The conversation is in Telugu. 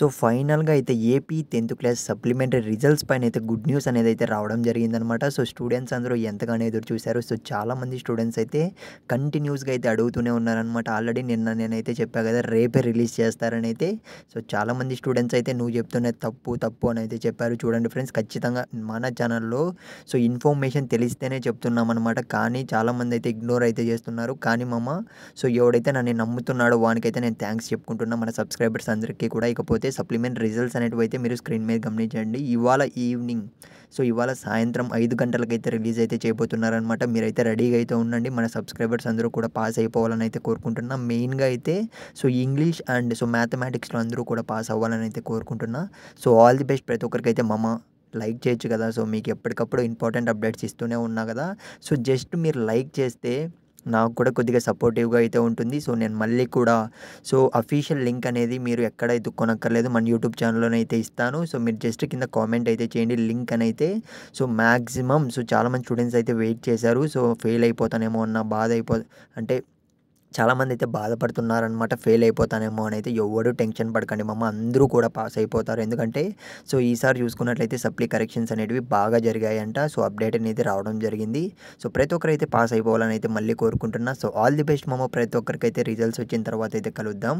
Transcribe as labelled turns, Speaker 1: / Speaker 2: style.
Speaker 1: సో, ఫైనల్‌గా అయితే ఏపీ 10థ్ క్లాస్ సప్లిమెంటరీ రిజల్ట్స్ పైనైతే గుడ్ న్యూస్ అనేదైతే రావడం జరిగిందనమాట. సో, స్టూడెంట్స్ అందరూ ఎంతగానో ఎదురు చూసారు. సో, చాలామంది స్టూడెంట్స్ అయితే కంటిన్యూస్‌గా అయితే అడుగుతూనే ఉన్నారనమాట. ఆల్రెడీ నిన్న నేనైతే చెప్పా కదా! రేపే రిలీజ్ చేస్తారనైతే. సో, చాలామంది స్టూడెంట్స్ అయితే నువ్వు చెప్తున్నది తప్పు, తప్పు అనైతే చెప్పారు. చూడండి ఫ్రెండ్స్, ఖచ్చితంగా మన ఛానల్‌లో సో, ఇన్ఫర్మేషన్ తెలిస్తేనే చెప్తున్నామనమాట. కానీ చాలామంది అయితే ఇగ్నోర్ అయితే చేస్తున్నారు. కానీ సో, ఎవడైతే నన్ను నమ్ముతున్నాడో వానికైతే నేను థ్యాంక్స్ చెప్పుకుంటున్నా, మన సబ్స్క్రైబర్స్ అందరికీ కూడా. ఇకపోతే సప్లిమెంట్ రిజల్ట్స్ అనేటివైతే మీరు స్క్రీన్ మీద గమనించండి. ఇవాళ ఈవినింగ్ ఇవాళ సాయంత్రం 5 గంటలకైతే రిలీజ్ అయితే చేయబోతున్నారనమాట. మీరైతే రెడీగా అయితే ఉండండి. మన సబ్స్క్రైబర్స్ అందరూ కూడా పాస్ అయిపోవాలని అయితే కోరుకుంటున్నా. మెయిన్‌గా అయితే ఇంగ్లీష్ అండ్ మ్యాథమెటిక్స్‌లో అందరూ కూడా పాస్ అవ్వాలని అయితే కోరుకుంటున్నా. సో, ఆల్ ది బెస్ట్ ప్రతి ఒక్కరికైతే లైక్ చేయొచ్చు కదా! సో, మీకు ఎప్పటికప్పుడు ఇంపార్టెంట్ అప్డేట్స్ ఇస్తూనే ఉన్నా కదా! సో, జస్ట్ మీరు లైక్ చేస్తే నాకు కూడా కొద్దిగా సపోర్టివ్‌గా అయితే ఉంటుంది. సో, నేను మళ్ళీ కూడా అఫీషియల్ లింక్ అనేది మీరు ఎక్కడ ఎతుక్కోనక్కర్లేదు. మన యూట్యూబ్ ఛానల్‌లోనైతే ఇస్తాను. సో, మీరు జస్ట్ కింద కామెంట్ అయితే చేయండి లింక్ అనైతే. మాక్సిమం చాలామంది స్టూడెంట్స్ అయితే వెయిట్ చేశారు. ఫెయిల్ అయిపోతానేమో అన్న బాధ అంటే చాలామంది అయితే బాధపడుతున్నారనమాట. ఫెయిల్ అయిపోతానేమో అని. అయితే ఎవ్వడు టెన్షన్ పడకండి అందరూ కూడా పాస్ అయిపోతారు. ఎందుకంటే ఈసారి చూసుకున్నట్లయితే సప్లీ కరెక్షన్స్ అనేటివి బాగా జరిగాయంట. అప్డేట్ అనేది రావడం జరిగింది. ప్రతి ఒక్కరైతే పాస్ అయిపోవాలని అయితే మళ్ళీ కోరుకుంటున్నా. ఆల్ ది బెస్ట్ ప్రతి ఒక్కరికైతే రిజల్ట్స్ వచ్చిన తర్వాత అయితే కలుద్దాం.